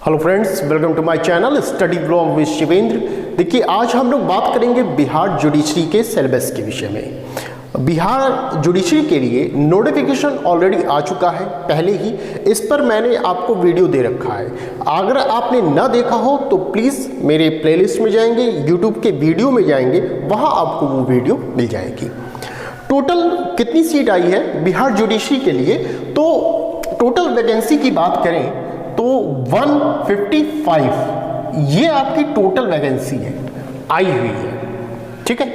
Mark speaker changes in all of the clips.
Speaker 1: Hello friends, welcome to my channel study blog with Shivendra. देखिए, आज हम लोग बात करेंगे बिहार जुडिशरी के सिलेबस के विषय में। बिहार जुडिशरी के लिए नोटिफिकेशन ऑलरेडी आ चुका है पहले ही, इस पर मैंने आपको वीडियो दे रखा है। अगर आपने ना देखा हो तो प्लीज़ मेरे प्लेलिस्ट में जाएंगे, यूट्यूब के वीडियो में जाएंगे, वहाँ आपको वो वीडियो मिल जाएगी। टोटल कितनी सीट आई है बिहार जुडिशरी के लिए, तो टोटल वैकेंसी की बात करें तो 155 ये आपकी टोटल वैकेंसी है, आई हुई है। ठीक है,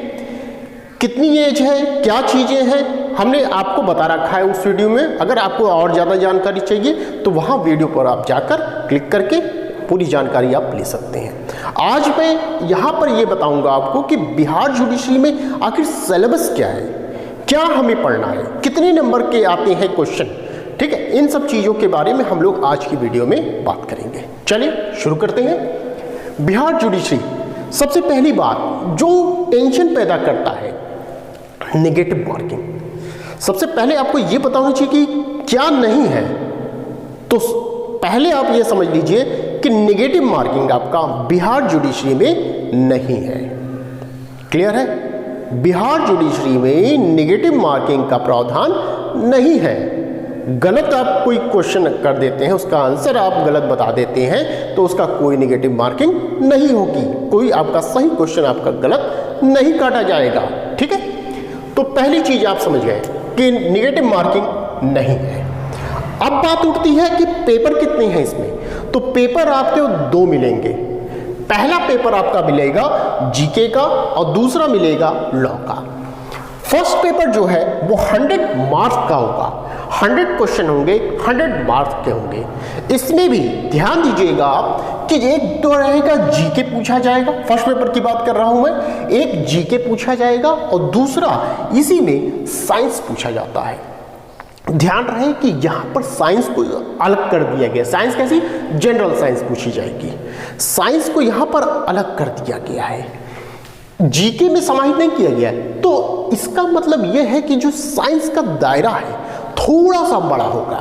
Speaker 1: कितनी एज है, क्या चीज़ें हैं, हमने आपको बता रखा है उस वीडियो में। अगर आपको और ज़्यादा जानकारी चाहिए तो वहाँ वीडियो पर आप जाकर क्लिक करके पूरी जानकारी आप ले सकते हैं। आज मैं यहाँ पर ये बताऊँगा आपको कि बिहार जुडिशरी में आखिर सिलेबस क्या है, क्या हमें पढ़ना है, कितने नंबर के आते हैं क्वेश्चन। ठीक है, इन सब चीज़ों के बारे में हम लोग आज की वीडियो में बात करेंगे। चलिए शुरू करते हैं। बिहार जुडिशरी, सबसे पहली बात जो टेंशन पैदा करता है, नेगेटिव मार्किंग। सबसे पहले आपको ये पता होना चाहिए कि क्या नहीं है। तो पहले आप ये समझ लीजिए कि नेगेटिव मार्किंग आपका बिहार जुडिशरी में नहीं है। क्लियर है? बिहार जुडिशरी में नेगेटिव मार्किंग का प्रावधान नहीं है। गलत आप कोई क्वेश्चन कर देते हैं, उसका आंसर आप गलत बता देते हैं तो उसका कोई नेगेटिव मार्किंग नहीं होगी। कोई आपका सही क्वेश्चन आपका गलत नहीं काटा जाएगा। ठीक है, तो पहली चीज आप समझ गए कि नेगेटिव मार्किंग नहीं है। अब बात उठती है कि पेपर कितने हैं इसमें। तो पेपर आपके 2 मिलेंगे। पहला पेपर आपका मिलेगा जीके का और दूसरा मिलेगा लॉ का। फर्स्ट पेपर जो है वो 100 मार्क्स का होगा, 100 क्वेश्चन होंगे, 100 मार्क्स के होंगे। इसमें भी ध्यान दीजिएगा आप कि एक तो रहेगा जीके पूछा जाएगा, फर्स्ट पेपर की बात कर रहा हूं मैं, एक जीके पूछा जाएगा और दूसरा इसी में साइंस पूछा जाता है। ध्यान रहे कि यहां पर साइंस को अलग कर दिया गया। साइंस कैसी? जनरल साइंस पूछी जाएगी। साइंस को यहां पर अलग कर दिया गया है, जीके में समाहित नहीं किया गया है। तो इसका मतलब यह है कि जो साइंस का दायरा है थोड़ा सा बड़ा होगा,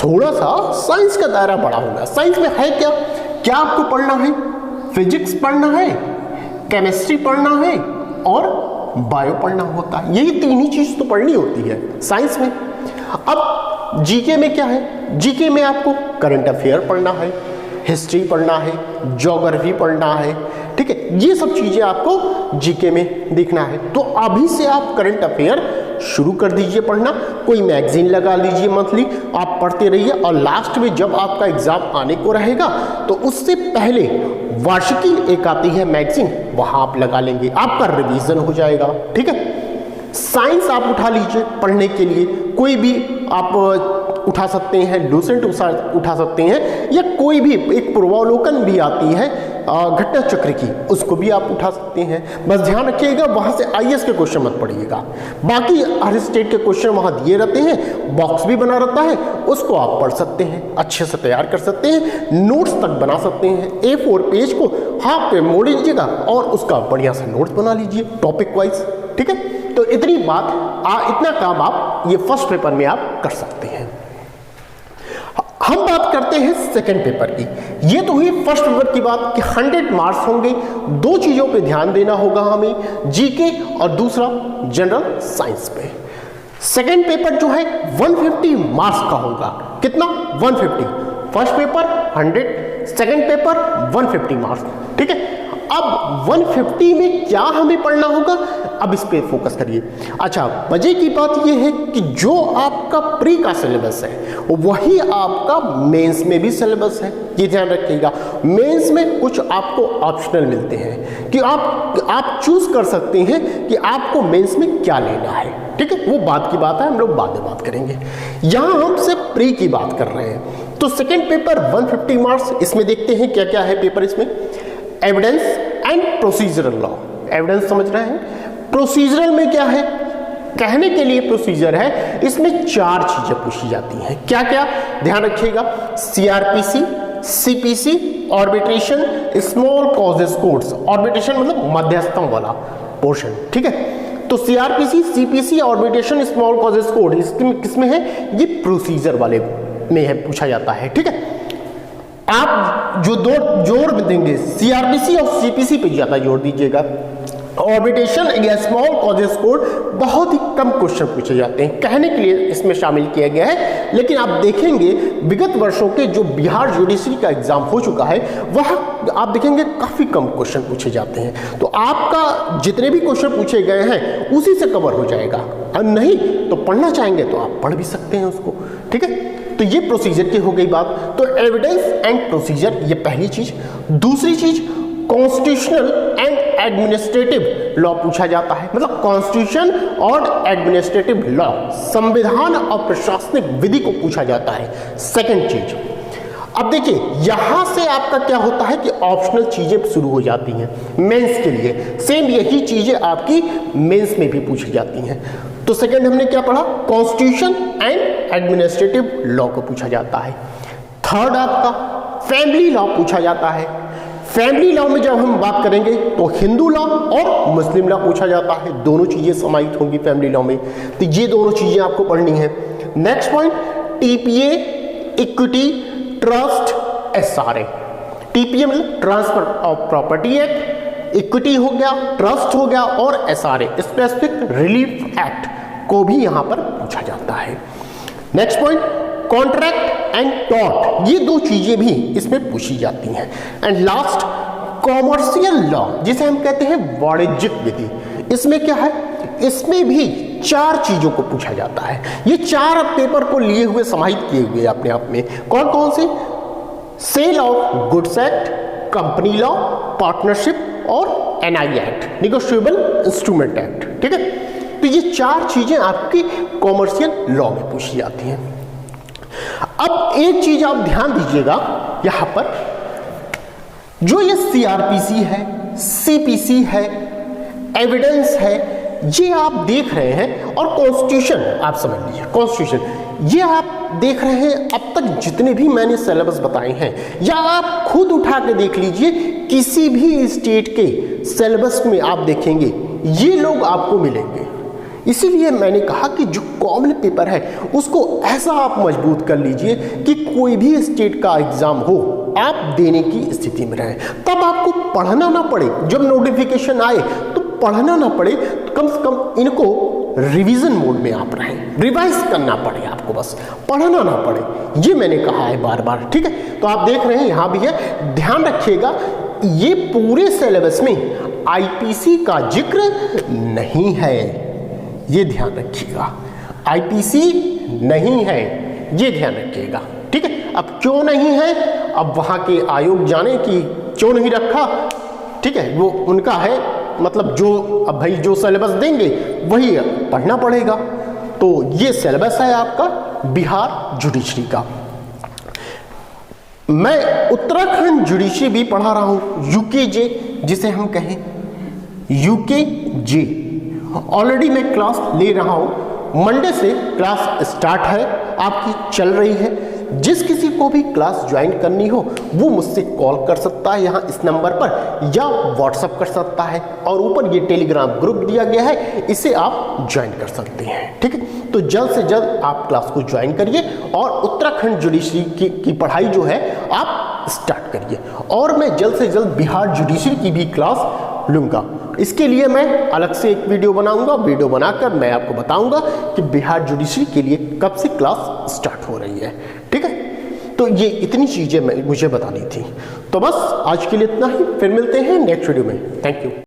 Speaker 1: थोड़ा सा साइंस का दायरा बड़ा होगा। साइंस में है क्या क्या आपको पढ़ना है? फिजिक्स पढ़ना है, केमिस्ट्री पढ़ना है और बायो पढ़ना होता है। यही 3 ही चीज तो पढ़नी होती है साइंस में। अब जीके में क्या है? जीके में आपको करंट अफेयर पढ़ना है, हिस्ट्री पढ़ना है, ज्योग्राफी पढ़ना है। ठीक है, ये सब चीजें आपको जीके में देखना है। तो अभी से आप करंट अफेयर शुरू कर दीजिए पढ़ना। कोई मैगजीन लगा लीजिए मंथली, आप पढ़ते रहिए और लास्ट में जब आपका एग्जाम आने को रहेगा तो उससे पहले वार्षिकी एक आती है मैगजीन, वहां आप लगा लेंगे, आपका रिवीजन हो जाएगा। ठीक है, साइंस आप उठा लीजिए पढ़ने के लिए, कोई भी आप उठा सकते हैं, लूसेंट उठा सकते हैं, या कोई भी एक पूर्वावलोकन भी आती है घटना चक्र की, उसको भी आप उठा सकते हैं। बस ध्यान रखिएगा वहां से आईएएस के क्वेश्चन मत पढ़िएगा। बाकी हर स्टेट के क्वेश्चन वहां दिए रहते हैं, बॉक्स भी बना रहता है, उसको आप पढ़ सकते हैं, अच्छे से तैयार कर सकते हैं, नोट्स तक बना सकते हैं। A4 पेज को हाफ पे मोड़ लीजिएगा और उसका बढ़िया सा नोट्स बना लीजिए टॉपिक वाइज। ठीक है, तो इतनी बात इतना काम आप ये फर्स्ट पेपर में आप कर सकते हैं। हम बात करते हैं सेकंड पेपर की। ये तो हुई फर्स्ट पेपर की बात कि 100 मार्क्स होंगे। 2 चीजों पे ध्यान देना होगा हमें, जीके और दूसरा जनरल साइंस पे। सेकंड पेपर जो है 150 मार्क्स का होगा। कितना? 150। First paper 100, second paper 150 marks. ठीक है, अब 150 में क्या हमें पढ़ना होगा, अब इस पे फोकस करिए। अच्छा, मजे की बात यह है कि जो आपका प्री का सिलेबस है वही आपका मेंस में भी सिलेबस है। ये ध्यान रखिएगा, मेंस में कुछ आपको ऑप्शनल मिलते हैं कि आप चूज कर सकते हैं कि आपको मेंस में क्या लेना है। ठीक है, वो बात की बात है, हम लोग बाद में बात करेंगे। यहां हम सिर्फ प्री की बात कर रहे हैं। तो सेकेंड पेपर 150 मार्क्स, इसमें देखते हैं क्या क्या है पेपर इसमें। Evidence and procedural law. Evidence समझ रहे हैं, प्रोसीजरल में क्या है? कहने के लिए प्रोसीजर है, इसमें 4 चीजें पूछी जाती हैं। क्या क्या? ध्यान रखिएगा, CrPC, CPC, arbitration, small causes courts. Arbitration मतलब मध्यस्थम वाला पोर्शन। ठीक है, तो CrPC, CPC, arbitration, small causes court किसमें है? ये प्रोसीजर वाले में है, पूछा जाता है। ठीक है, आप जो दो जोर देंगे सीआरपीसी और सीपीसी पे ज्यादा जोर दीजिएगा। ऑर्बिटेशन या स्मॉल कॉजेस कोड बहुत ही कम क्वेश्चन पूछे जाते हैं, कहने के लिए इसमें शामिल किया गया है, लेकिन आप देखेंगे विगत वर्षों के जो बिहार जुडिशरी का एग्जाम हो चुका है वह आप देखेंगे काफी कम क्वेश्चन पूछे जाते हैं। तो आपका जितने भी क्वेश्चन पूछे गए हैं उसी से कवर हो जाएगा, और नहीं तो पढ़ना चाहेंगे तो आप पढ़ भी सकते हैं उसको, ठीक है। तो ये प्रोसीजर की हो गई बात। तो एविडेंस एंड प्रोसीजर ये पहली चीज। दूसरी चीज कॉन्स्टिट्यूशनल एंड एडमिनिस्ट्रेटिव लॉ पूछा जाता है, मतलब कॉन्स्टिट्यूशन और एडमिनिस्ट्रेटिव लॉ, संविधान और प्रशासनिक विधि को पूछा जाता है। सेकंड चीज, अब देखिए यहां से आपका क्या होता है कि ऑप्शनल चीजें शुरू हो जाती हैं मेंस के लिए। सेम यही चीजें आपकी मेंस में भी पूछी जाती हैं। तो सेकंड हमने क्या पढ़ा, कॉन्स्टिट्यूशन एंड एडमिनिस्ट्रेटिव लॉ को पूछा जाता है। थर्ड आपका फैमिली लॉ पूछा जाता है। फैमिली लॉ में जब हम बात करेंगे तो हिंदू लॉ और मुस्लिम लॉ पूछा जाता है, दोनों चीजें समाहित होंगी फैमिली लॉ में। तो ये दोनों चीजें आपको पढ़नी है। Next point, TPA, equity, trust, SRA. TPA मतलब transfer of property act, equity हो गया, ट्रस्ट हो गया, और एसआरए स्पेसिफिक रिलीफ एक्ट को भी यहां पर पूछा जाता है। Next point, contract and tort, ये दो चीजें भी इसमें पूछी जाती हैं। एंड लास्ट कॉमर्शियल लॉ, जिसे हम कहते हैं वाणिज्यिक विधि, इसमें क्या है, इसमें भी चार चीजों को पूछा जाता है। ये चार पेपर को लिए हुए समाहित किए हुए अपने आप में। कौन कौन से, sale of goods act, company law, partnership और NI act, negotiable instrument act, ठीक है। तो ये चार चीजें आपकी कॉमर्शियल लॉ में पूछी जाती हैं। अब एक चीज आप ध्यान दीजिएगा, यहां पर जो ये सीआरपीसी है, सीपीसी है, एविडेंस है, ये आप देख रहे हैं, और कॉन्स्टिट्यूशन आप समझ लीजिए, कॉन्स्टिट्यूशन ये आप देख रहे हैं। अब तक जितने भी मैंने सिलेबस बताए हैं, या आप खुद उठा के देख लीजिए, किसी भी स्टेट के सिलेबस में आप देखेंगे ये लोग आपको मिलेंगे। इसीलिए मैंने कहा कि जो कॉमन पेपर है उसको ऐसा आप मजबूत कर लीजिए कि कोई भी स्टेट का एग्जाम हो आप देने की स्थिति में रहें, तब आपको पढ़ना ना पड़े। जब नोटिफिकेशन आए तो पढ़ना ना पड़े, तो कम से कम इनको रिवीजन मोड में आप रहें, रिवाइज करना पड़े आपको, बस पढ़ना ना पड़े। ये मैंने कहा है बार बार, ठीक है। तो आप देख रहे हैं यहां भी है, ध्यान रखिएगा ये पूरे सिलेबस में आईपीसी का जिक्र नहीं है, ये ध्यान रखिएगा। आईपीसी नहीं है, ये ध्यान रखिएगा, ठीक है। अब क्यों नहीं है, अब वहां के आयोग जाने कि क्यों नहीं रखा, ठीक है, वो उनका है, मतलब जो अब भाई जो सिलेबस देंगे वही पढ़ना पड़ेगा। तो ये सिलेबस है आपका बिहार जुडिशरी का। मैं उत्तराखंड जुडिशरी भी पढ़ा रहा हूं, यूकेजे जिसे हम कहें, यूकेजे ऑलरेडी मैं क्लास ले रहा हूं। मंडे से क्लास स्टार्ट है, आपकी चल रही है। जिस किसी को भी क्लास ज्वाइन करनी हो वो मुझसे कॉल कर सकता है यहाँ इस नंबर पर, या व्हाट्सअप कर सकता है, और ऊपर ये टेलीग्राम ग्रुप दिया गया है, इसे आप ज्वाइन कर सकते हैं, ठीक है। तो जल्द से जल्द आप क्लास को ज्वाइन करिए और उत्तराखंड जुडिशरी की पढ़ाई जो है आप स्टार्ट करिए। और मैं जल्द से जल्द बिहार जुडिशरी की भी क्लास लूंगा। इसके लिए मैं अलग से एक वीडियो बनाऊंगा, वीडियो बनाकर मैं आपको बताऊंगा कि बिहार जुडिशरी के लिए कब से क्लास स्टार्ट हो रही है, ठीक है। तो ये इतनी चीजें मुझे बतानी थी। तो बस आज के लिए इतना ही, फिर मिलते हैं नेक्स्ट वीडियो में। Thank you.